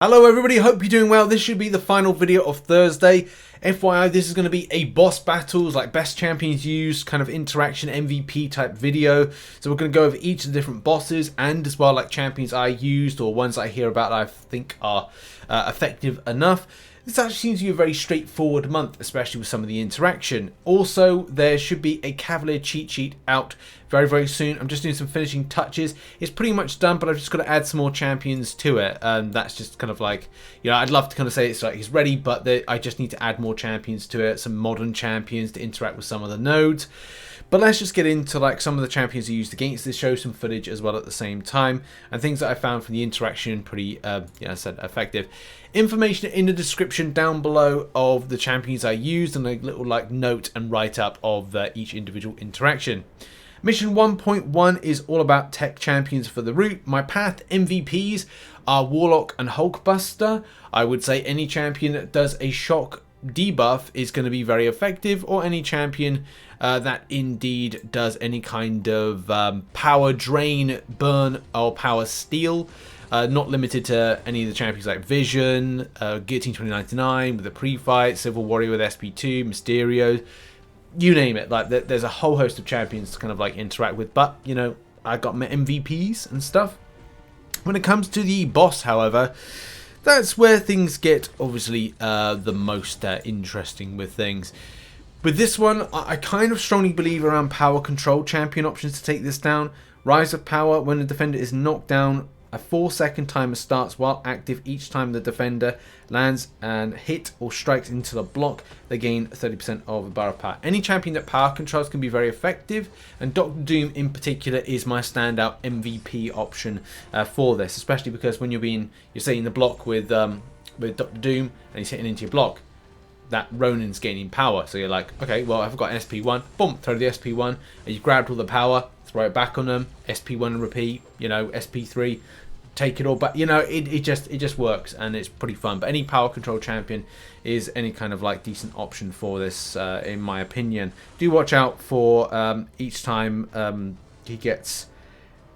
Hello everybody, hope you're doing well. This should be the final video of Thursday. FYI, this is going to be a boss battles, like best champions used, kind of interaction MVP type video. So we're going to go over each of the different bosses and as well like champions I used or ones I hear about that I think are effective enough. This actually seems to be a very straightforward month, especially with some of the interaction. Also, there should be a Cavalier cheat sheet out very soon. I'm just doing some finishing touches. It's pretty much done, but I've just got to add some more champions to it. That's just kind of like, you know, I'd love to kind of say it's like it's ready, but I just need to add more champions to it, some modern champions to interact with some of the nodes. But let's just get into like some of the champions I used against this, show some footage as well at the same time, and things that I found from the interaction pretty, I said effective. Information in the description down below of the champions I used and a little like note and write up of each individual interaction. Mission 1.1 is all about tech champions for the route. My path MVPs are Warlock and Hulkbuster. I would say any champion that does a shock debuff is going to be very effective, or any champion that indeed does any kind of power drain, burn, or power steal. Not limited to any of the champions like Vision, Guillotine 2099 with the pre-fight, Civil Warrior with SP2, Mysterio, you name it. Like there's a whole host of champions to kind of like interact with, but you know, I got my MVPs and stuff. When it comes to the boss, however, that's where things get obviously the most interesting with things. With this one, I kind of strongly believe around power control champion options to take this down. Rise of power: when the defender is knocked down, a 4-second timer starts while active each time the defender lands and hit or strikes into the block. They gain 30% of a bar of power. Any champion that power controls can be very effective, and Dr. Doom in particular is my standout MVP option for this, especially because when you're saying the block with Dr. Doom and he's hitting into your block, that Ronan's gaining power. So you're like, okay, well I've got an SP1, boom, throw the SP1, and you've grabbed all the power, throw it back on them, SP1 and repeat, you know, SP3, take it all back, you know, it just works and it's pretty fun. But any power control champion is any kind of like decent option for this, in my opinion. Do watch out for each time he gets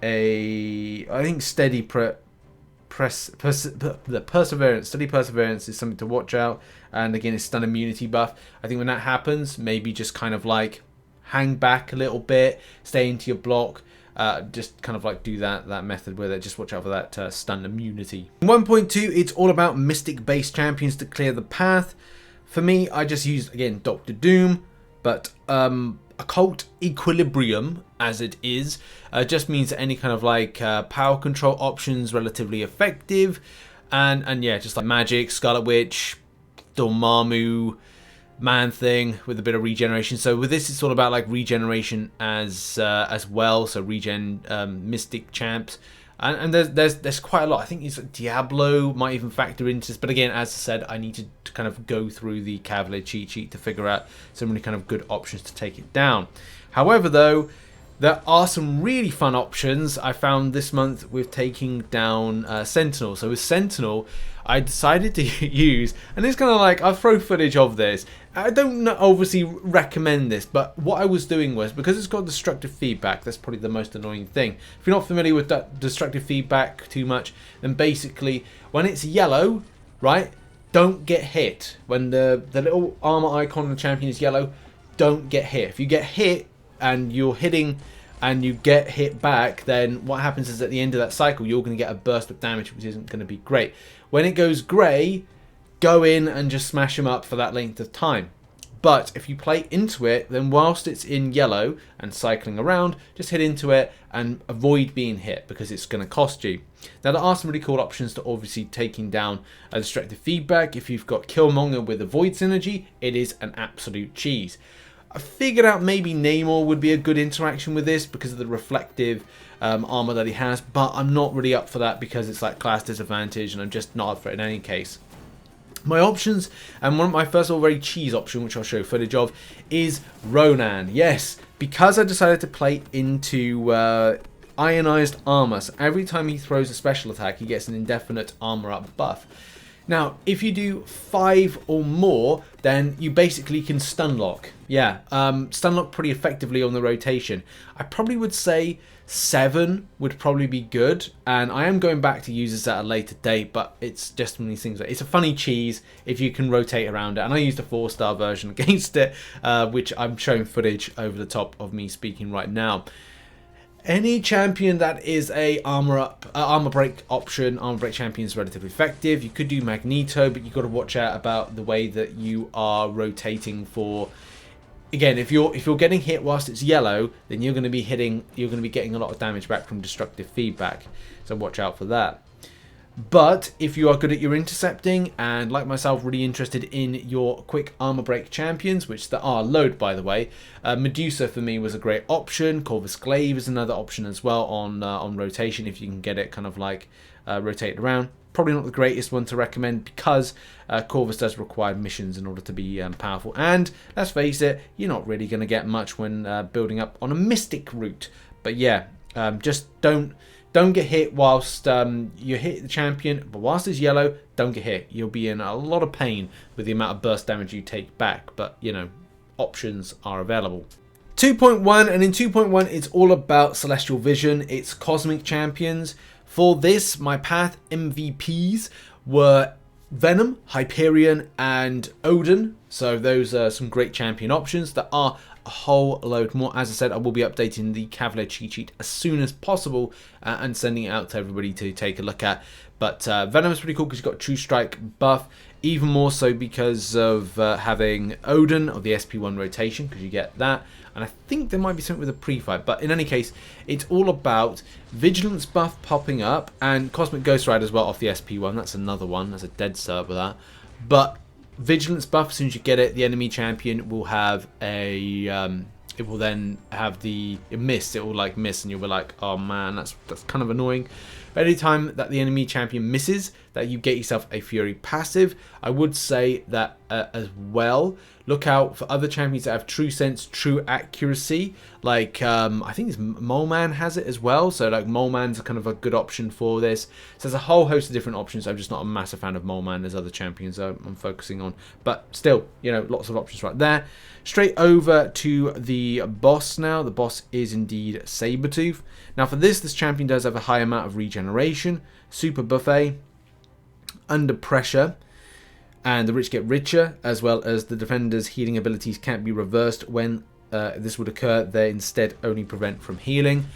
I think steady perseverance. Steady perseverance is something to watch out, and again it's stun immunity buff. I think when that happens, maybe just kind of like hang back a little bit, stay into your block, just kind of like do that method with it. Just watch out for that stun immunity. In 1.2, it's all about mystic based champions to clear the path. For me, I just used again Dr. Doom, but occult equilibrium as it is just means that any kind of like power control options relatively effective, and yeah, just like Magik, Scarlet Witch, Dormammu, Man Thing with a bit of regeneration. So with this, it's all about like regeneration as well. So regen mystic champs, and there's quite a lot. I think it's like Diablo might even factor into this, but again, as I said, I need to kind of go through the Cavalier cheat sheet to figure out some really kind of good options to take it down. However, though, there are some really fun options I found this month with taking down Sentinel. So with Sentinel, I decided to use, and it's kind of like, I'll throw footage of this. I don't obviously recommend this, but what I was doing was, because it's got destructive feedback, that's probably the most annoying thing. If you're not familiar with that destructive feedback too much, then basically when it's yellow, right, don't get hit. When the little armor icon on the champion is yellow, don't get hit. If you get hit and you're hitting and you get hit back, then what happens is at the end of that cycle, you're going to get a burst of damage, which isn't going to be great. When it goes grey, go in and just smash them up for that length of time. But if you play into it, then whilst it's in yellow and cycling around, just hit into it and avoid being hit, because it's going to cost you. Now there are some really cool options to obviously taking down destructive feedback. If you've got Killmonger with a void synergy, it is an absolute cheese. I figured out maybe Namor would be a good interaction with this because of the reflective armor that he has, but I'm not really up for that because it's like class disadvantage, and I'm just not up for it in any case. My options, and one of my first of all very cheese option, which I'll show footage of, is Ronan. Yes, because I decided to play into ionized armor, so every time he throws a special attack, he gets an indefinite armor up buff. Now, if you do 5 or more, then you basically can stun lock. Yeah, stun lock pretty effectively on the rotation. I probably would say 7 would probably be good, and I am going back to use this at a later date, but it's just one of these things. It's a funny cheese if you can rotate around it, and I used a 4-star version against it, which I'm showing footage over the top of me speaking right now. Any champion that is a armor break option, armor break champion is relatively effective. You could do Magneto, but you've got to watch out about the way that you are rotating for. Again, if you're getting hit whilst it's yellow, then you're going to be getting a lot of damage back from destructive feedback. So watch out for that. But if you are good at your intercepting, and like myself, really interested in your quick armor break champions, which there are load by the way, Medusa for me was a great option. Corvus Glaive is another option as well on rotation if you can get it kind of like rotated around. Probably not the greatest one to recommend because Corvus does require missions in order to be powerful, and let's face it, you're not really going to get much when building up on a mystic route. But yeah, just don't get hit whilst you hit the champion, but whilst it's yellow, don't get hit. You'll be in a lot of pain with the amount of burst damage you take back, but you know, options are available. 2.1, and in 2.1 it's all about Celestial Vision. It's Cosmic Champions. For this, my path MVPs were Venom, Hyperion, and Odin. So those are some great champion options. There are a whole load more. As I said, I will be updating the Cavalier cheat sheet as soon as possible and sending it out to everybody to take a look at. But Venom is pretty cool because you've got True Strike buff. Even more so because of having Odin of the SP1 rotation, because you get that. And I think there might be something with a pre-fight. But in any case, it's all about Vigilance buff popping up. And Cosmic Ghost Rider as well off the SP1. That's another one. That's a dead cert with that. But Vigilance buff, as soon as you get it, the enemy champion will have a... it will then have the miss. It will like miss and you'll be like, oh man, that's kind of annoying. But anytime that the enemy champion misses, that you get yourself a Fury passive. I would say that as well, look out for other champions that have True Sense, True Accuracy. Like, I think it's Mole Man has it as well. So like Mole Man's kind of a good option for this. So there's a whole host of different options. I'm just not a massive fan of Mole Man. There's other champions I'm focusing on. But still, you know, lots of options right there. Straight over to the boss now. The boss is indeed Sabretooth. Now for this champion does have a high amount of regeneration, super buffet, under pressure, and the rich get richer, as well as the defender's healing abilities can't be reversed when this would occur. They instead only prevent from healing.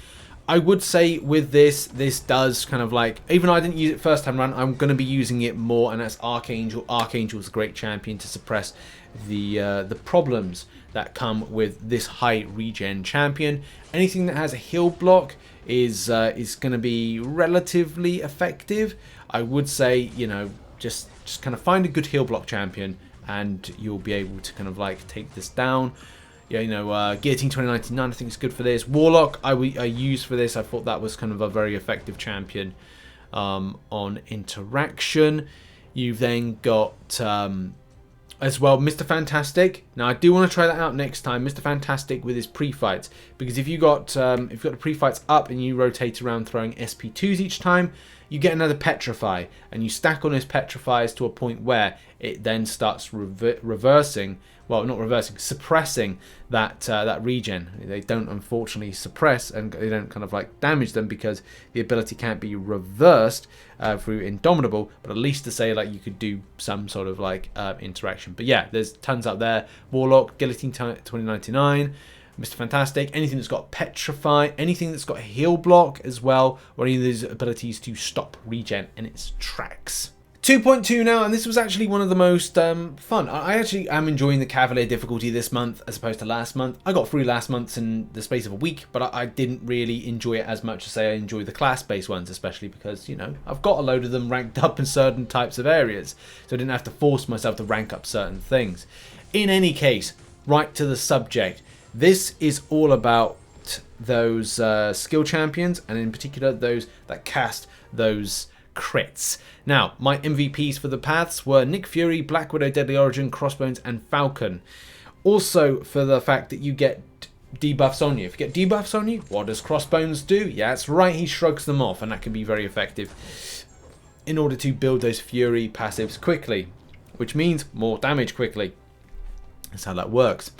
I would say with this does kind of like, even though I didn't use it first time around, I'm going to be using it more, and that's Archangel. Archangel's a great champion to suppress the problems that come with this high regen champion. Anything that has a heal block is going to be relatively effective. I would say, you know, just kind of find a good heal block champion and you'll be able to kind of like take this down. Yeah, you know, Guillotine 2099 I think is good for this. Warlock I used for this. I thought that was kind of a very effective champion on interaction. You've then got as well Mr. Fantastic. Now I do want to try that out next time, Mr. Fantastic with his pre-fights, because if you've got the pre-fights up and you rotate around throwing SP2s each time, you get another Petrify, and you stack on his Petrifies to a point where it then starts reversing, well, not reversing, suppressing that regen. They don't unfortunately suppress, and they don't kind of like damage them because the ability can't be reversed through Indomitable, but at least to say like you could do some sort of like interaction. But yeah, there's tons out there. Warlock, Guillotine 2099, Mr. Fantastic, anything that's got Petrify, anything that's got Heal Block as well, or any of these abilities to stop regen in its tracks. 2.2 now, and this was actually one of the most fun. I actually am enjoying the Cavalier difficulty this month as opposed to last month. I got through last month's in the space of a week, but I didn't really enjoy it as much as say I enjoy the class-based ones, especially because, you know, I've got a load of them ranked up in certain types of areas, so I didn't have to force myself to rank up certain things. In any case, right to the subject, this is all about those skill champions, and in particular those that cast those crits. Now, my MVPs for the paths were Nick Fury, Black Widow, Deadly Origin, Crossbones, and Falcon. Also, for the fact that you get debuffs on you. If you get debuffs on you, what does Crossbones do? Yeah, that's right, he shrugs them off, and that can be very effective. in order to build those Fury passives quickly, which means more damage quickly. That's how that works.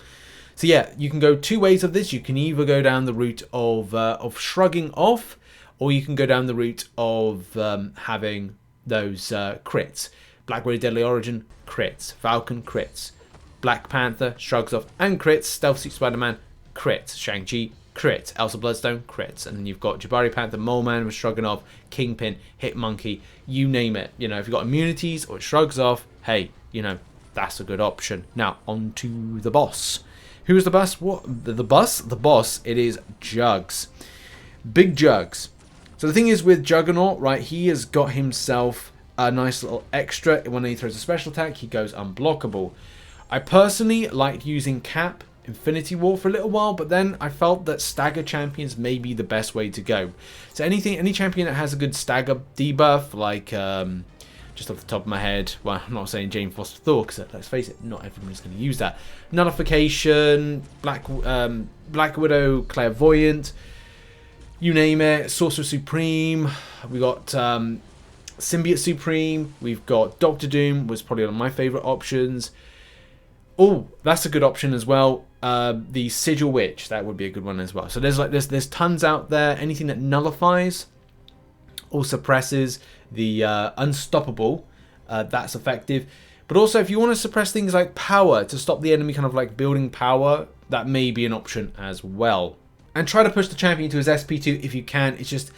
So yeah, you can go two ways of this. You can either go down the route of shrugging off, or you can go down the route of having those crits. Black Widow Deadly Origin, crits. Falcon, crits. Black Panther, shrugs off and crits. Stealth Suit Spider-Man, crits. Shang-Chi, crits. Elsa Bloodstone, crits. And then you've got Jabari Panther, Mole Man with shrugging off, Kingpin, Hit Monkey, you name it. You know, if you've got immunities or it shrugs off, hey, you know, that's a good option. Now, on to the boss. Who is the boss? What? The boss? The boss, it is Jugs. Big Jugs. So the thing is with Juggernaut, right, he has got himself a nice little extra. When he throws a special attack, he goes unblockable. I personally liked using Cap Infinity War for a little while, but then I felt that stagger champions may be the best way to go. So any champion that has a good stagger debuff, like just off the top of my head, well, I'm not saying Jane Foster Thor, because let's face it, not everyone's going to use that. Nullification, Black Widow, Clairvoyant, you name it, Sorcerer Supreme, we got Symbiote Supreme, we've got Doctor Doom, was probably one of my favourite options. Oh, that's a good option as well. The Sigil Witch, that would be a good one as well. So there's tons out there. Anything that nullifies or suppresses the unstoppable, that's effective. But also, if you want to suppress things like power to stop the enemy kind of like building power, that may be an option as well. And try to push the champion to his SP2 if you can. It's just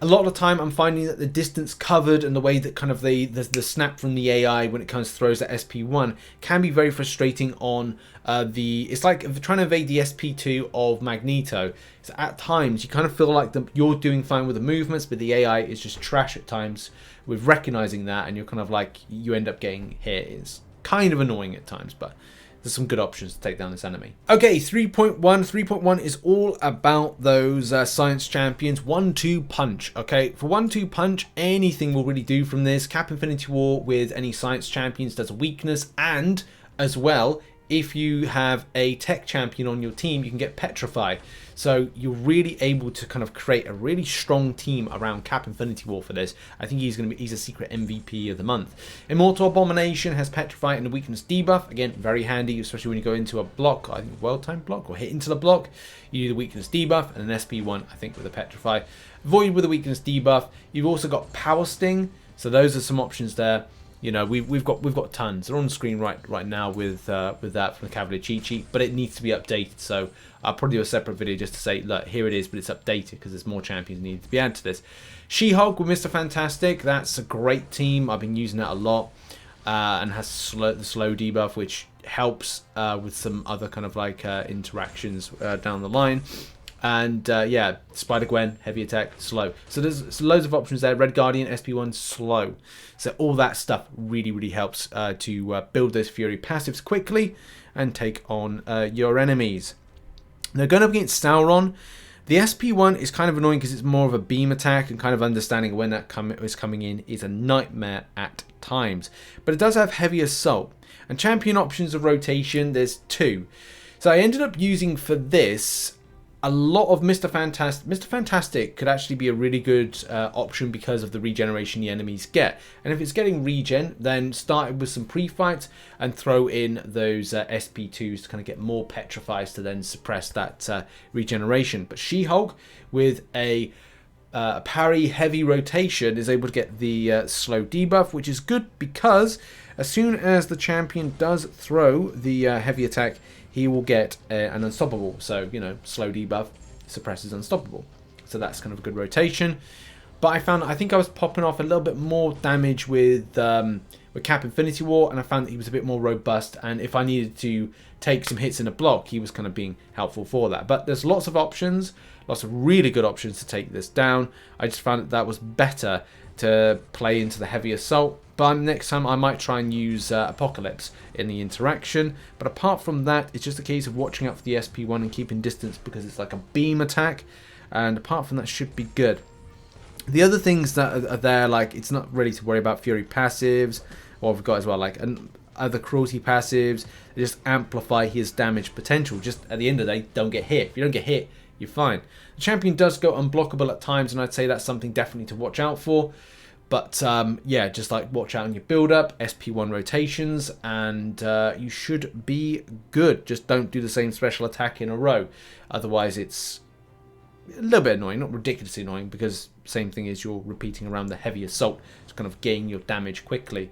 a lot of the time I'm finding that the distance covered and the way that kind of the snap from the AI when it comes to throws at SP1 can be very frustrating on it's like trying to evade the SP2 of Magneto. So at times you kind of feel like you're doing fine with the movements, but the AI is just trash at times with recognizing that, and you're kind of like, you end up getting hit. It's kind of annoying at times, but there's some good options to take down this enemy. Okay, 3.1. 3.1 is all about those science champions. 1-2 punch. Okay, for 1-2 punch, anything will really do from this. Cap Infinity War with any science champions does a weakness, and as well, if you have a tech champion on your team, you can get Petrify. So you're really able to kind of create a really strong team around Cap Infinity War for this. I think he's a secret MVP of the month. Immortal Abomination has Petrify and a weakness debuff. Again, very handy, especially when you go into a block, I think well-timed block, or hit into the block. You do the weakness debuff and an SP1, I think, with a Petrify. Void with a weakness debuff. You've also got Power Sting. So those are some options there. You know, we've got tons. They're on the screen right now with that from the Cavalier cheat sheet, but it needs to be updated. So I'll probably do a separate video just to say, look, here it is, but it's updated because there's more champions needed to be added to this. She-Hulk with Mr. Fantastic. That's a great team. I've been using that a lot, and has the slow debuff, which helps with some other kind of like interactions down the line. And yeah, Spider-Gwen, heavy attack, slow. So there's loads of options there. Red Guardian, SP1, slow. So all that stuff really, really helps to build those Fury passives quickly and take on your enemies. Now, going up against Sauron, the SP1 is kind of annoying because it's more of a beam attack, and kind of understanding when that is coming in is a nightmare at times. But it does have heavy assault. And champion options of rotation, there's two. So I ended up using for this a lot of Mr. Fantastic. Mr. Fantastic could actually be a really good option because of the regeneration the enemies get. And if it's getting regen, then start it with some pre-fights and throw in those SP2s to kind of get more petrifies to then suppress that regeneration. But She-Hulk with a parry heavy rotation is able to get the slow debuff, which is good because as soon as the champion does throw the heavy attack, he will get an unstoppable. So, you know, slow debuff suppresses unstoppable. So that's kind of a good rotation. But I think I was popping off a little bit more damage with Cap Infinity War, and I found that he was a bit more robust. And if I needed to take some hits in a block, he was kind of being helpful for that. But there's lots of options, lots of really good options to take this down. I just found that was better to play into the heavy assault. But next time I might try and use Apocalypse in the interaction. But apart from that, it's just a case of watching out for the SP1 and keeping distance because it's like a beam attack. And apart from that, should be good. The other things that are there, like it's not really to worry about Fury passives. What we've got as well, like other cruelty passives. They just amplify his damage potential. Just at the end of the day, don't get hit. If you don't get hit, you're fine. The champion does go unblockable at times, and I'd say that's something definitely to watch out for. But yeah, just like watch out on your build-up, SP1 rotations, and you should be good. Just don't do the same special attack in a row. Otherwise, it's a little bit annoying, not ridiculously annoying, because same thing is you're repeating around the heavy assault to kind of gain your damage quickly.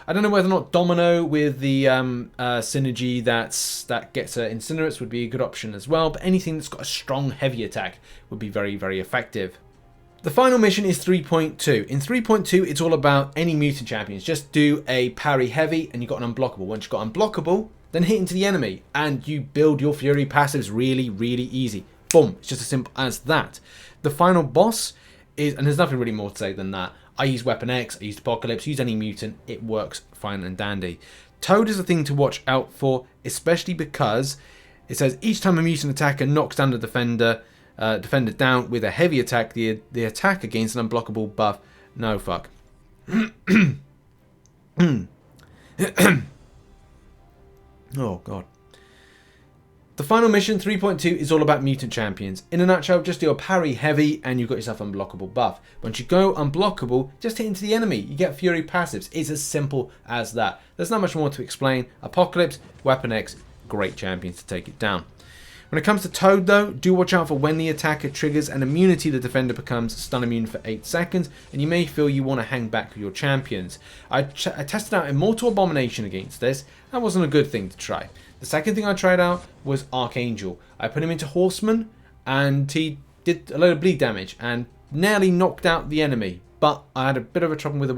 I don't know whether or not Domino with the synergy that gets Incinerates would be a good option as well, but anything that's got a strong heavy attack would be very, very effective. The final mission is 3.2. In 3.2, it's all about any mutant champions. Just do a parry heavy and you've got an unblockable. Once you've got unblockable, then hit into the enemy and you build your Fury passives really, really easy. Boom. It's just as simple as that. The final boss is, and there's nothing really more to say than that. I use Weapon X, I used Apocalypse, use any mutant. It works fine and dandy. Toad is a thing to watch out for, especially because it says each time a mutant attacker knocks down the defender down with a heavy attack, the attacker gains an unblockable buff. No fuck. Oh god. The final mission, 3.2, is all about mutant champions. In a nutshell, just do a parry heavy and you've got yourself an unblockable buff. Once you go unblockable, just hit into the enemy. You get Fury passives. It's as simple as that. There's not much more to explain. Apocalypse, Weapon X, great champions to take it down. When it comes to Toad though, do watch out for when the attacker triggers an immunity, the defender becomes stun immune for 8 seconds, and you may feel you want to hang back with your champions. I tested out Immortal Abomination against this. That wasn't a good thing to try. The second thing I tried out was Archangel. I put him into Horseman, and he did a load of bleed damage, and nearly knocked out the enemy. But I had a bit of a trouble with the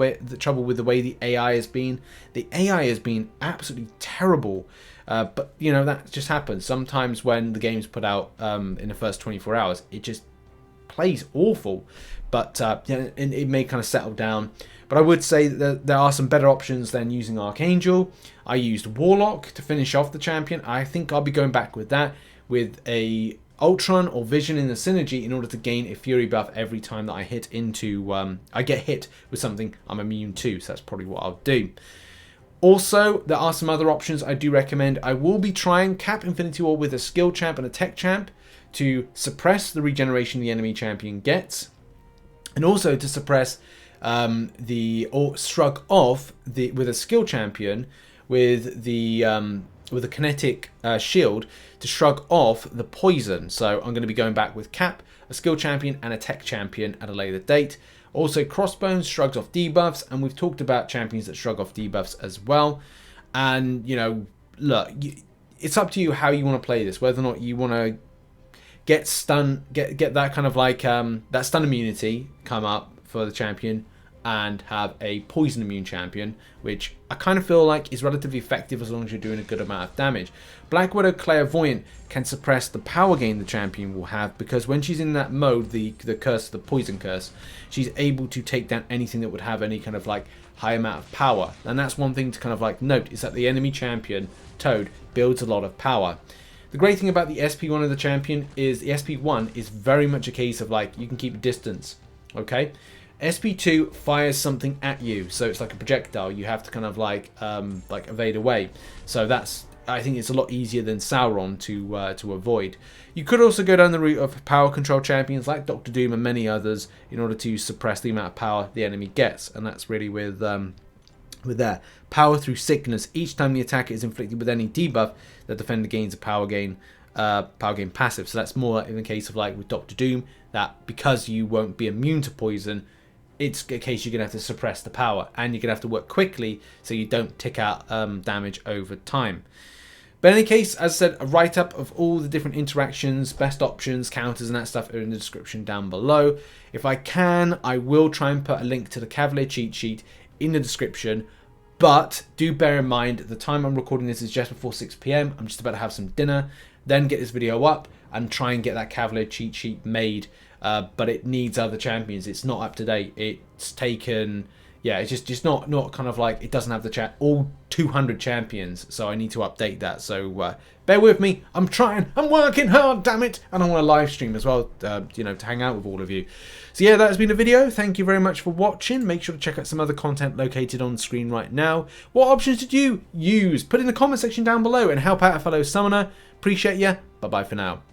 way the AI has been. The AI has been absolutely terrible. But, you know, that just happens. Sometimes when the game's put out in the first 24 hours, it just plays awful. But yeah, it may kind of settle down. But I would say that there are some better options than using Archangel. I used Warlock to finish off the champion. I think I'll be going back with that, with a Ultron or Vision in the synergy in order to gain a Fury buff every time that I hit into... I get hit with something I'm immune to. So that's probably what I'll do. Also, there are some other options I do recommend. I will be trying Cap Infinity War with a skill champ and a tech champ to suppress the regeneration the enemy champion gets, and also to suppress or shrug off with a skill champion with the kinetic shield to shrug off the poison. So I'm going to be going back with Cap, a skill champion, and a tech champion at a later date. Also, Crossbones shrugs off debuffs, and we've talked about champions that shrug off debuffs as well. And, you know, look, it's up to you how you want to play this, whether or not you want to get stun, get that kind of like, that stun immunity come up for the champion, and have a poison immune champion, which I kind of feel like is relatively effective as long as you're doing a good amount of damage. Black Widow Clairvoyant can suppress the power gain the champion will have, because when she's in that mode, the curse, the poison curse, she's able to take down anything that would have any kind of like high amount of power. And that's one thing to kind of like note, is that the enemy champion, Toad, builds a lot of power. The great thing about the SP1 of the champion is the SP1 is very much a case of like, you can keep distance, okay? SP2 fires something at you, so it's like a projectile. You have to kind of like evade away. So that's, I think it's a lot easier than Sauron to avoid. You could also go down the route of power control champions like Dr. Doom and many others in order to suppress the amount of power the enemy gets, and that's really with their power through sickness. Each time the attacker is inflicted with any debuff, the defender gains a power gain passive. So that's more in the case of like with Dr. Doom, that because you won't be immune to poison, it's a case you're going to have to suppress the power, and you're going to have to work quickly so you don't tick out damage over time. But in any case, as I said, a write-up of all the different interactions, best options, counters and that stuff are in the description down below. If I can, I will try and put a link to the Cavalier cheat sheet in the description. But do bear in mind, the time I'm recording this is just before 6 PM. I'm just about to have some dinner, then get this video up and try and get that Cavalier cheat sheet made. But it needs other champions. It's not up to date. It's taken, yeah, it's just not kind of like, it doesn't have the all 200 champions. So I need to update that. So bear with me. I'm trying. I'm working hard, damn it. And I want to live stream as well, you know, to hang out with all of you. So yeah, that has been a video. Thank you very much for watching. Make sure to check out some other content located on screen right now. What options did you use? Put in the comment section down below and help out a fellow summoner. Appreciate you. Bye-bye for now.